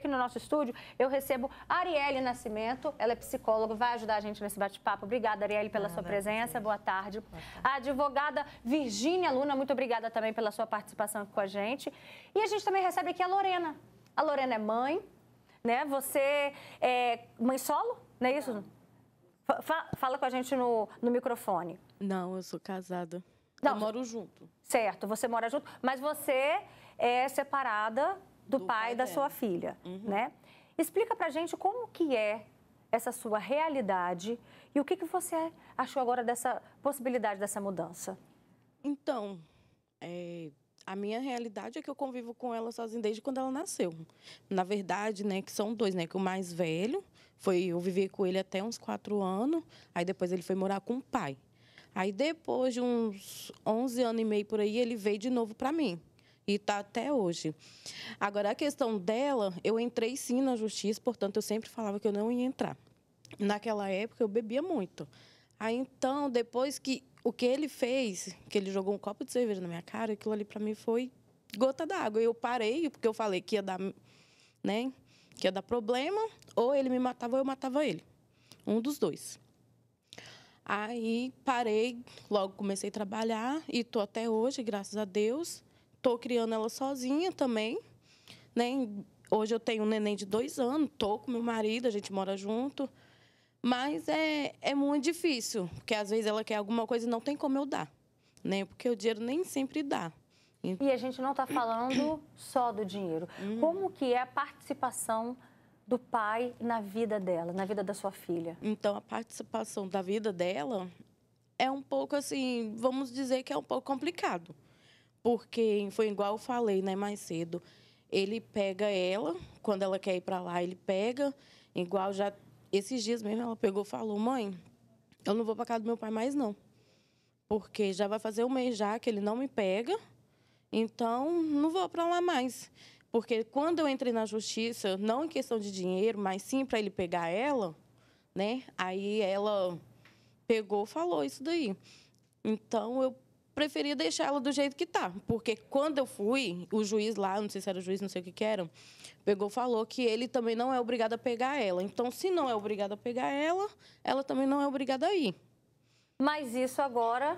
aqui no nosso estúdio, eu recebo a Arielle Nascimento, ela é psicóloga, vai ajudar a gente nesse bate-papo. Obrigada, Arielle, pela sua presença. Boa tarde. A advogada Virgínia Luna, muito obrigada também pela sua participação aqui com a gente. E a gente também recebe aqui a Lorena. A Lorena é mãe, né? Você é mãe solo, não é isso? Fala com a gente no microfone. Não, eu sou casada. Não, eu moro junto. Certo, você mora junto, mas você é separada do pai da sua filha, né? Explica pra gente como que é essa sua realidade e o que você achou agora dessa possibilidade dessa mudança. Então, a minha realidade é que eu convivo com ela sozinha desde quando ela nasceu. Na verdade, né, que são dois, né, que o mais velho eu vivi com ele até uns 4 anos, aí depois ele foi morar com o pai. Aí depois de uns 11 anos e meio por aí, ele veio de novo para mim. E está até hoje. Agora, a questão dela, eu entrei sim na justiça, portanto, eu sempre falava que eu não ia entrar. Naquela época, eu bebia muito. Aí, então, depois que o que ele fez, que ele jogou um copo de cerveja na minha cara, aquilo ali para mim foi gota d'água. Eu parei, porque eu falei que ia dar, né, que ia dar problema, ou ele me matava ou eu matava ele. Um dos dois. Aí, parei, logo comecei a trabalhar e estou até hoje, graças a Deus. Estou criando ela sozinha também, né? Hoje eu tenho um neném de 2 anos, estou com meu marido, a gente mora junto. Mas é muito difícil, porque às vezes ela quer alguma coisa e não tem como eu dar, né? Porque o dinheiro nem sempre dá. E a gente não está falando só do dinheiro. Como que é a participação do pai na vida dela, na vida da sua filha? Então, a participação da vida dela é um pouco assim, vamos dizer que é um pouco complicado. Porque foi igual eu falei, né, mais cedo. Ele pega ela, quando ela quer ir para lá, ele pega. Igual já, esses dias mesmo, ela pegou e falou: mãe, eu não vou para casa do meu pai mais, não. Porque já vai fazer 1 mês já que ele não me pega, então não vou para lá mais. Porque quando eu entrei na justiça, não em questão de dinheiro, mas sim para ele pegar ela, né? Aí ela pegou e falou isso daí. Então, eu preferia deixar ela do jeito que tá, porque quando eu fui, o juiz lá, não sei se era o juiz, não sei o que era, pegou e falou que ele também não é obrigado a pegar ela. Então, se não é obrigado a pegar ela, ela também não é obrigada a ir. Mas isso agora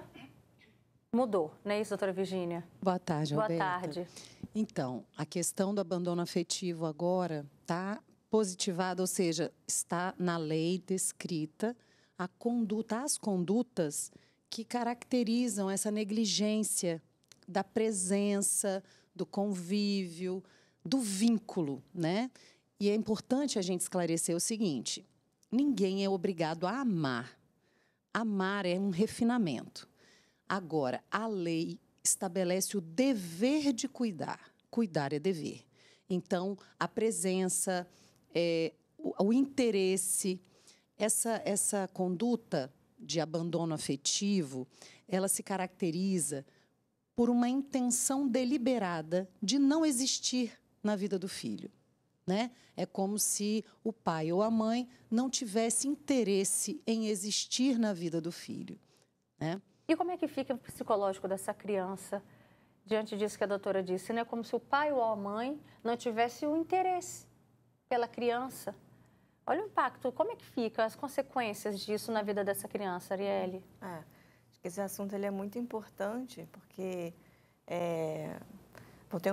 mudou, não é isso, doutora Virgínia? Boa tarde, Roberta. Boa tarde. Então, a questão do abandono afetivo agora está positivada, ou seja, está na lei descrita as condutas que caracterizam essa negligência da presença, do convívio, do vínculo, né? E é importante a gente esclarecer o seguinte: ninguém é obrigado a amar. Amar é um refinamento. Agora, a lei estabelece o dever de cuidar. Cuidar é dever. Então, a presença, o interesse, essa conduta de abandono afetivo, ela se caracteriza por uma intenção deliberada de não existir na vida do filho, né? É como se o pai ou a mãe não tivesse interesse em existir na vida do filho, né? E como é que fica o psicológico dessa criança diante disso que a doutora disse, né? Como se o pai ou a mãe não tivesse o interesse pela criança. Olha o impacto, como é que fica as consequências disso na vida dessa criança, Arielle? Acho que esse assunto ele é muito importante, porque tem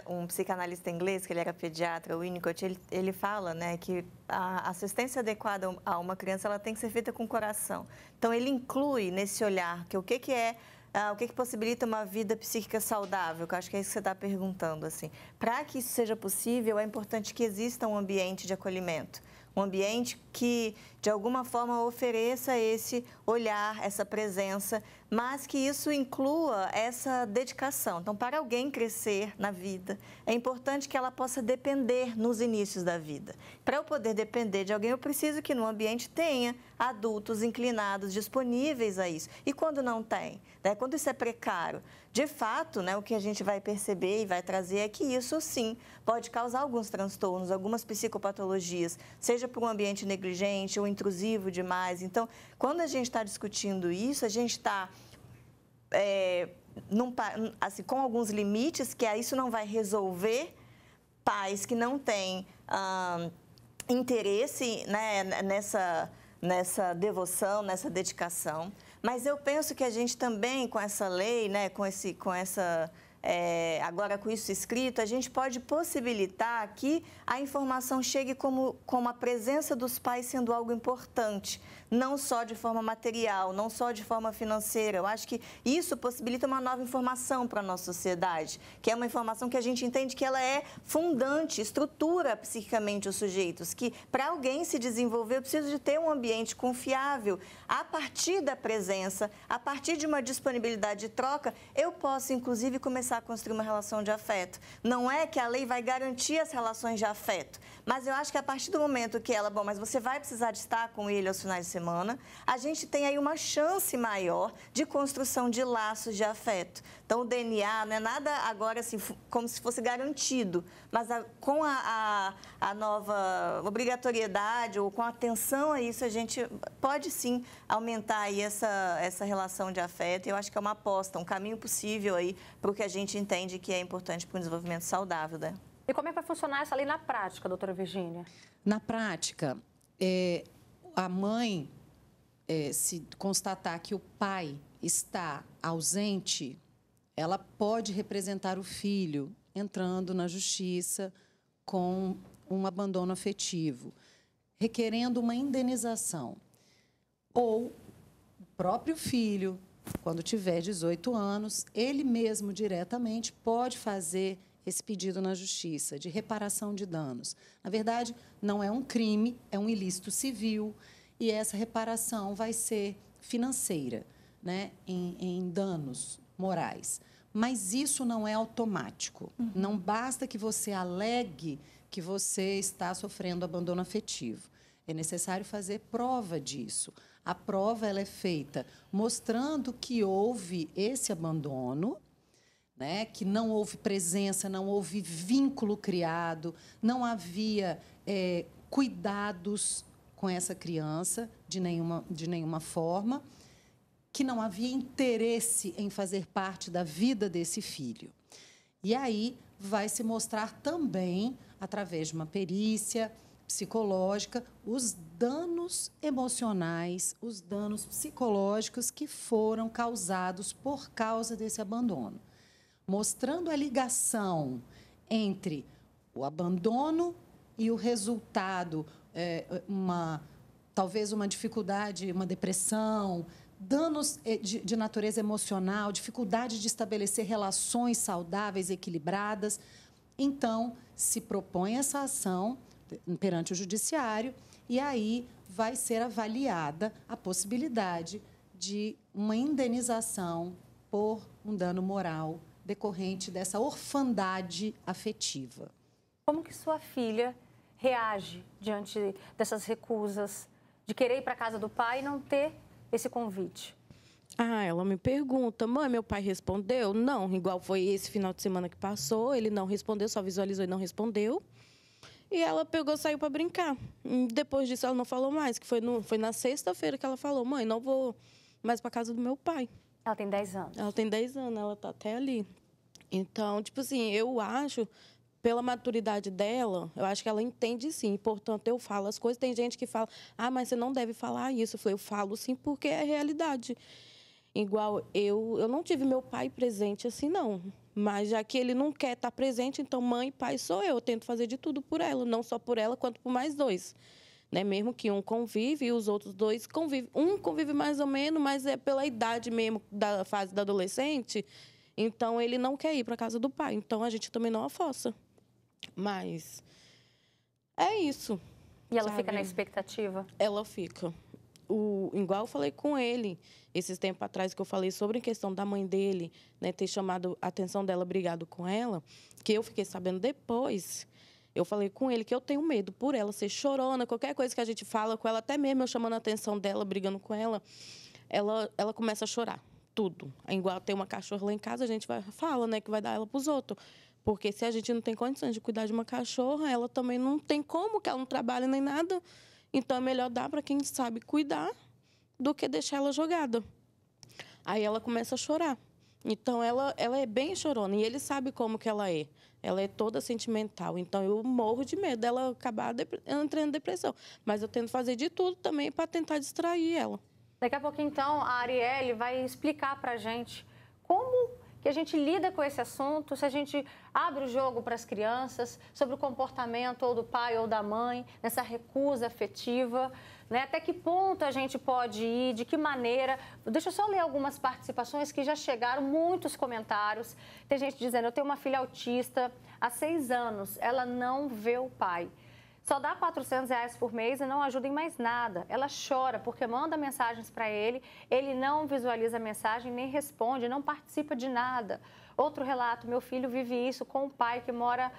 um psicanalista inglês, que ele era pediatra, o Winnicott, ele fala, né, que a assistência adequada a uma criança ela tem que ser feita com o coração. Então, ele inclui nesse olhar que o que possibilita uma vida psíquica saudável, que eu acho que é isso que você está perguntando, assim. Para que isso seja possível, é importante que exista um ambiente de acolhimento. Um ambiente que, de alguma forma, ofereça esse olhar, essa presença, mas que isso inclua essa dedicação. Então, para alguém crescer na vida, é importante que ela possa depender nos inícios da vida. Para eu poder depender de alguém, eu preciso que no ambiente tenha adultos inclinados, disponíveis a isso. E quando não tem, né? Quando isso é precário, de fato, né, o que a gente vai perceber e vai trazer é que isso, sim, pode causar alguns transtornos, algumas psicopatologias, seja por um ambiente negligente ou intrusivo demais. Então, quando a gente está discutindo isso, a gente está assim, com alguns limites, que isso não vai resolver, pais que não têm interesse, né, nessa devoção, nessa dedicação. Mas eu penso que a gente também, com essa lei, né, agora com isso escrito, a gente pode possibilitar que a informação chegue como a presença dos pais sendo algo importante, não só de forma material, não só de forma financeira. Eu acho que isso possibilita uma nova informação para a nossa sociedade, que é uma informação que a gente entende que ela é fundante, estrutura psiquicamente os sujeitos, que para alguém se desenvolver, eu preciso de ter um ambiente confiável. A partir da presença, a partir de uma disponibilidade de troca, eu posso, inclusive, começar a construir uma relação de afeto. Não é que a lei vai garantir as relações de afeto, mas eu acho que a partir do momento que ela, mas você vai precisar de estar com ele aos finais de semana, a gente tem aí uma chance maior de construção de laços de afeto. Então, o DNA não é nada agora assim, como se fosse garantido, mas com a nova obrigatoriedade ou com atenção a isso, a gente pode sim aumentar aí essa relação de afeto. E eu acho que é uma aposta, um caminho possível aí para o que a gente entende que é importante para o desenvolvimento saudável, né? E como é que vai funcionar essa lei na prática, doutora Virgínia? Na prática, a mãe, se constatar que o pai está ausente, ela pode representar o filho entrando na justiça com um abandono afetivo, requerendo uma indenização. Ou o próprio filho, quando tiver 18 anos, ele mesmo diretamente pode fazer esse pedido na justiça de reparação de danos. Na verdade, não é um crime, é um ilícito civil e essa reparação vai ser financeira, né, em danos morais. Mas isso não é automático. Não basta que você alegue que você está sofrendo abandono afetivo. É necessário fazer prova disso. A prova ela é feita mostrando que houve esse abandono, né, que não houve presença, não houve vínculo criado, não havia cuidados com essa criança de nenhuma forma, que não havia interesse em fazer parte da vida desse filho. E aí vai se mostrar também, através de uma perícia psicológica, os danos emocionais, os danos psicológicos que foram causados por causa desse abandono, mostrando a ligação entre o abandono e o resultado, talvez uma dificuldade, uma depressão, danos de natureza emocional, dificuldade de estabelecer relações saudáveis, equilibradas. Então, se propõe essa ação perante o judiciário e aí vai ser avaliada a possibilidade de uma indenização por um dano moral decorrente dessa orfandade afetiva. Como que sua filha reage diante dessas recusas de querer ir para a casa do pai e não ter esse convite? Ela me pergunta, mãe, meu pai respondeu? Não, igual foi esse final de semana que passou, ele não respondeu, só visualizou e não respondeu. E ela pegou e saiu para brincar. Depois disso, ela não falou mais, que foi na sexta-feira que ela falou, mãe, não vou mais para casa do meu pai. Ela tem 10 anos. Ela tem 10 anos, ela tá até ali. Então, tipo assim, eu acho, pela maturidade dela, eu acho que ela entende sim. Portanto, eu falo as coisas. Tem gente que fala, mas você não deve falar isso. Eu falo sim porque é realidade. Igual eu não tive meu pai presente assim, não. Mas já que ele não quer estar presente, então mãe e pai sou eu. Eu tento fazer de tudo por ela, não só por ela, quanto por mais dois. Né? Mesmo que um convive e os outros dois convivem. Um convive mais ou menos, mas é pela idade mesmo da fase da adolescente. Então, ele não quer ir para a casa do pai. Então, a gente também não a força. Mas é isso. E ela fica na expectativa? Ela fica. Igual eu falei com ele, esses tempos atrás que eu falei sobre a questão da mãe dele, né, ter chamado a atenção dela, brigado com ela, que eu fiquei sabendo depois. Eu falei com ele que eu tenho medo por ela ser chorona, qualquer coisa que a gente fala com ela, até mesmo eu chamando a atenção dela, brigando com ela, ela começa a chorar, tudo. Igual tem uma cachorra lá em casa, a gente fala, né, que vai dar ela para os outros. Porque se a gente não tem condições de cuidar de uma cachorra, ela também não tem como, que ela não trabalha nem nada. Então, é melhor dar para quem sabe cuidar do que deixar ela jogada. Aí ela começa a chorar. Então, ela é bem chorona e ele sabe como que ela é. Ela é toda sentimental. Então, eu morro de medo dela acabar entrando em depressão. Mas eu tento fazer de tudo também para tentar distrair ela. Daqui a pouco, então, a Arielle vai explicar para a gente como que a gente lida com esse assunto, se a gente abre o jogo para as crianças, sobre o comportamento ou do pai ou da mãe, nessa recusa afetiva, né? Até que ponto a gente pode ir, de que maneira. Deixa eu só ler algumas participações que já chegaram, muitos comentários. Tem gente dizendo, eu tenho uma filha autista há 6 anos, ela não vê o pai. Só dá R$400 por mês e não ajuda em mais nada. Ela chora porque manda mensagens para ele, ele não visualiza a mensagem, nem responde, não participa de nada. Outro relato, meu filho vive isso com um pai que mora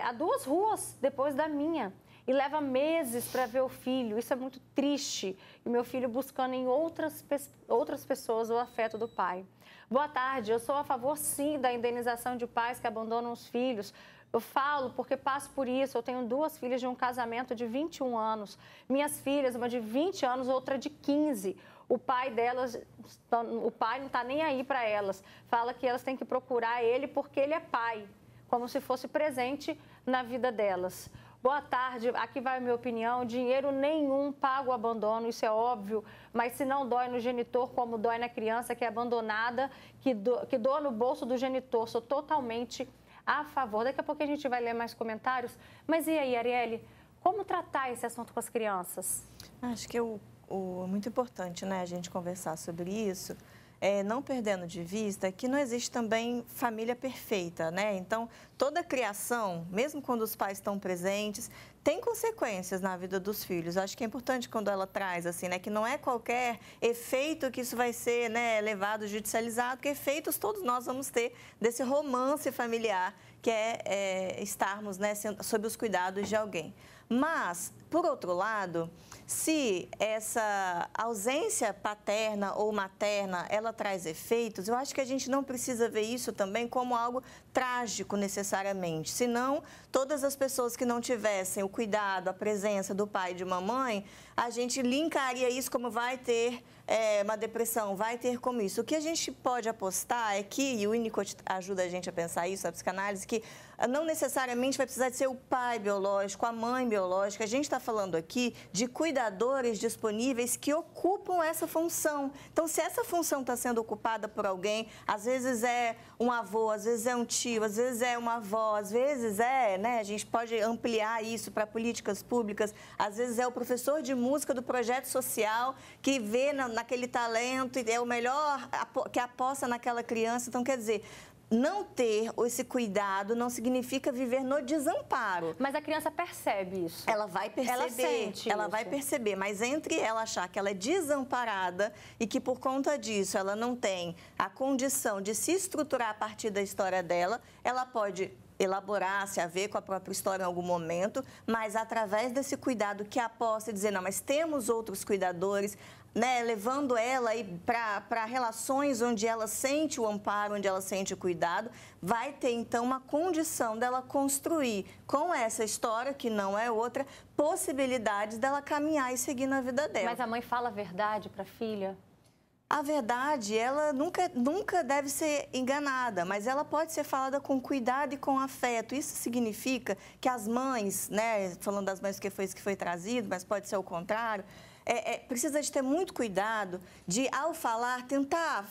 a 2 ruas depois da minha e leva meses para ver o filho. Isso é muito triste. E meu filho buscando em outras pessoas o afeto do pai. Boa tarde, eu sou a favor, sim, da indenização de pais que abandonam os filhos. Eu falo porque passo por isso. Eu tenho 2 filhas de um casamento de 21 anos. Minhas filhas, uma de 20 anos, outra de 15. O pai delas, o pai não está nem aí para elas. Fala que elas têm que procurar ele porque ele é pai, como se fosse presente na vida delas. Boa tarde, aqui vai a minha opinião. Dinheiro nenhum paga o abandono, isso é óbvio. Mas se não dói no genitor, como dói na criança que é abandonada, que doa no bolso do genitor. Sou totalmente a favor. Daqui a pouco a gente vai ler mais comentários. Mas e aí, Arielle, como tratar esse assunto com as crianças? Acho que é muito importante, né, a gente conversar sobre isso, não perdendo de vista que não existe também família perfeita, né? Então, toda criação, mesmo quando os pais estão presentes, tem consequências na vida dos filhos. Acho que é importante quando ela traz, assim, né, que não é qualquer efeito que isso vai ser, né, levado, judicializado, porque efeitos todos nós vamos ter desse romance familiar, que é estarmos, né, sob os cuidados de alguém. Mas, por outro lado, se essa ausência paterna ou materna, ela traz efeitos, eu acho que a gente não precisa ver isso também como algo trágico necessariamente. Senão, todas as pessoas que não tivessem o cuidado, a presença do pai e de mamãe, a gente linkaria isso como vai ter uma depressão, vai ter como isso. O que a gente pode apostar é que, e o Winnicott ajuda a gente a pensar isso, a psicanálise, que não necessariamente vai precisar de ser o pai biológico, a mãe biológica. A gente está falando aqui de cuidadores disponíveis que ocupam essa função. Então, se essa função está sendo ocupada por alguém, às vezes é um avô, às vezes é um tio, às vezes é uma avó, às vezes né, a gente pode ampliar isso para políticas públicas, às vezes é o professor de música do projeto social que vê naquele talento e é o melhor que aposta naquela criança. Então, quer dizer, não ter esse cuidado não significa viver no desamparo. Mas a criança percebe isso. Ela vai perceber. Ela sente ela isso. vai perceber, mas entre ela achar que ela é desamparada e que por conta disso ela não tem a condição de se estruturar a partir da história dela, ela pode elaborar, se haver com a própria história em algum momento, mas através desse cuidado que aposta e dizer, não, mas temos outros cuidadores, né, levando ela para relações onde ela sente o amparo, onde ela sente o cuidado, vai ter, então, uma condição dela construir, com essa história, que não é outra, possibilidades dela caminhar e seguir na vida dela. Mas a mãe fala a verdade para a filha? A verdade, ela nunca deve ser enganada, mas ela pode ser falada com cuidado e com afeto. Isso significa que as mães, né, falando das mães que foi isso que foi trazido, mas pode ser o contrário, precisa de ter muito cuidado de, ao falar, tentar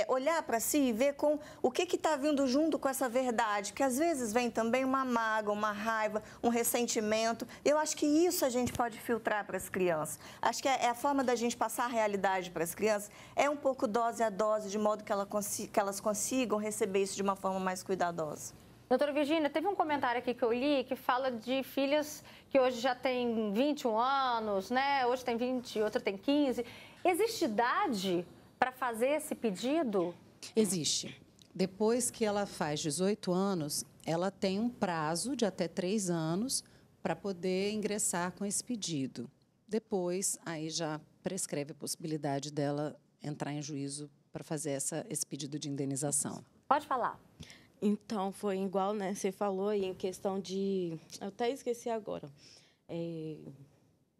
olhar para si e ver com o que está vindo junto com essa verdade, que às vezes vem também uma mágoa, uma raiva, um ressentimento. Eu acho que isso a gente pode filtrar para as crianças. Acho que a forma da gente passar a realidade para as crianças é um pouco dose a dose, de modo que elas consigam receber isso de uma forma mais cuidadosa. Doutora Virgínia, teve um comentário aqui que eu li que fala de filhas que hoje já têm 21 anos, né? Hoje tem 20, outra tem 15. Existe idade para fazer esse pedido? Existe. Depois que ela faz 18 anos, ela tem um prazo de até 3 anos para poder ingressar com esse pedido. Depois, aí já prescreve a possibilidade dela entrar em juízo para fazer esse pedido de indenização. Pode falar. Então, foi igual, né? Você falou aí em questão de... Eu até esqueci agora.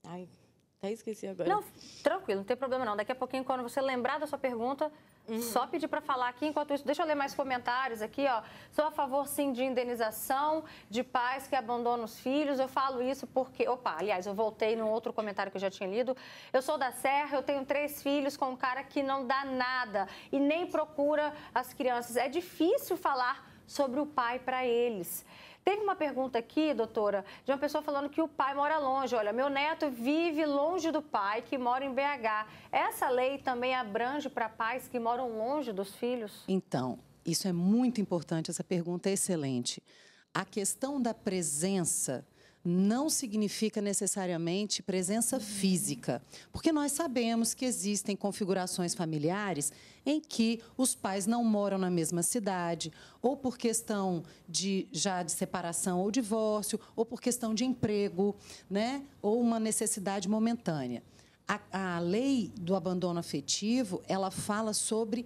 Até esqueci agora. Não, tranquilo, não tem problema não. Daqui a pouquinho, quando você lembrar da sua pergunta, Só pedir para falar aqui, enquanto isso, deixa eu ler mais comentários aqui, ó. Sou a favor, sim, de indenização de pais que abandonam os filhos. Eu falo isso porque... Opa, aliás, eu voltei num outro comentário que eu já tinha lido. Eu sou da Serra, eu tenho 3 filhos com um cara que não dá nada e nem procura as crianças. É difícil falar sobre o pai para eles. Teve uma pergunta aqui, doutora, de uma pessoa falando que o pai mora longe. Olha, meu neto vive longe do pai, que mora em BH. Essa lei também abrange para pais que moram longe dos filhos? Então, isso é muito importante, essa pergunta é excelente. A questão da presença não significa necessariamente presença física, porque nós sabemos que existem configurações familiares em que os pais não moram na mesma cidade, ou por questão de separação ou divórcio, ou por questão de emprego, né? Ou uma necessidade momentânea. A lei do abandono afetivo, ela fala sobre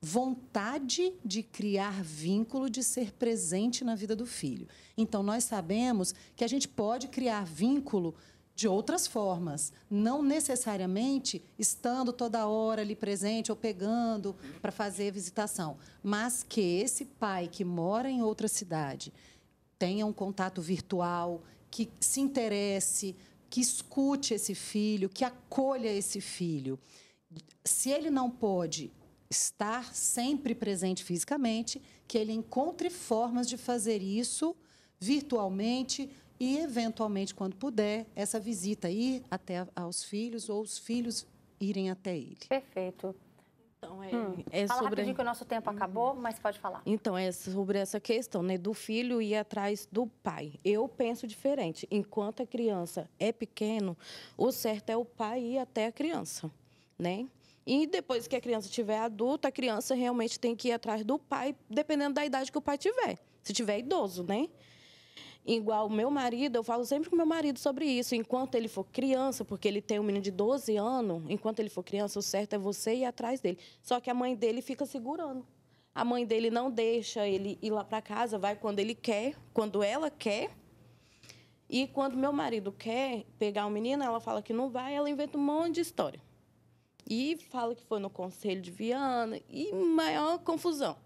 vontade de criar vínculo, de ser presente na vida do filho. Então, nós sabemos que a gente pode criar vínculo de outras formas, não necessariamente estando toda hora ali presente ou pegando para fazer visitação, mas que esse pai que mora em outra cidade tenha um contato virtual, que se interesse, que escute esse filho, que acolha esse filho. Se ele não pode estar sempre presente fisicamente, que ele encontre formas de fazer isso virtualmente e, eventualmente, quando puder, essa visita ir até aos filhos ou os filhos irem até ele. Perfeito. Então, Fala rapidinho que o nosso tempo acabou, mas pode falar. Então, é sobre essa questão, né, do filho ir atrás do pai. Eu penso diferente. Enquanto a criança é pequeno, o certo é o pai ir até a criança, né? E depois que a criança estiver adulta, a criança realmente tem que ir atrás do pai, dependendo da idade que o pai tiver. Se tiver idoso, né? Igual o meu marido, eu falo sempre com o meu marido sobre isso. Enquanto ele for criança, porque ele tem um menino de 12 anos, enquanto ele for criança, o certo é você ir atrás dele. Só que a mãe dele fica segurando. A mãe dele não deixa ele ir lá para casa, vai quando ele quer, quando ela quer. E quando meu marido quer pegar o menino, ela fala que não vai, ela inventa um monte de história. E fala que foi no Conselho de Viana, e maior confusão.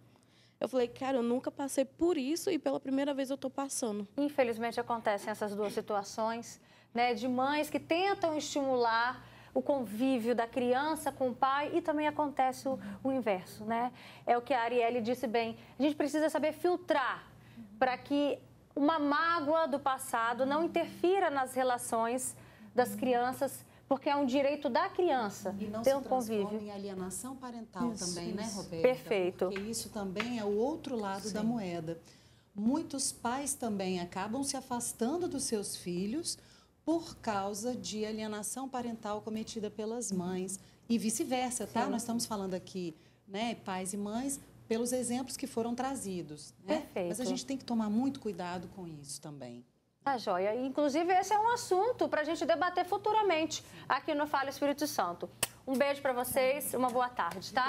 Eu falei, cara, eu nunca passei por isso e pela primeira vez eu estou passando. Infelizmente, acontecem essas duas situações, né, de mães que tentam estimular o convívio da criança com o pai e também acontece o inverso, né? É o que a Arielle disse bem. A gente precisa saber filtrar para que uma mágoa do passado não interfira nas relações das crianças, porque é um direito da criança ter um convívio. E não se transforma em alienação parental também, né, Roberta? Perfeito. Porque isso também é o outro lado da moeda. Muitos pais também acabam se afastando dos seus filhos por causa de alienação parental cometida pelas mães e vice-versa, tá? Nós estamos falando aqui, né, pais e mães, pelos exemplos que foram trazidos, né? Perfeito. Mas a gente tem que tomar muito cuidado com isso também. Tá joia. Inclusive, esse é um assunto para a gente debater futuramente aqui no Fala Espírito Santo. Um beijo para vocês, uma boa tarde, tá?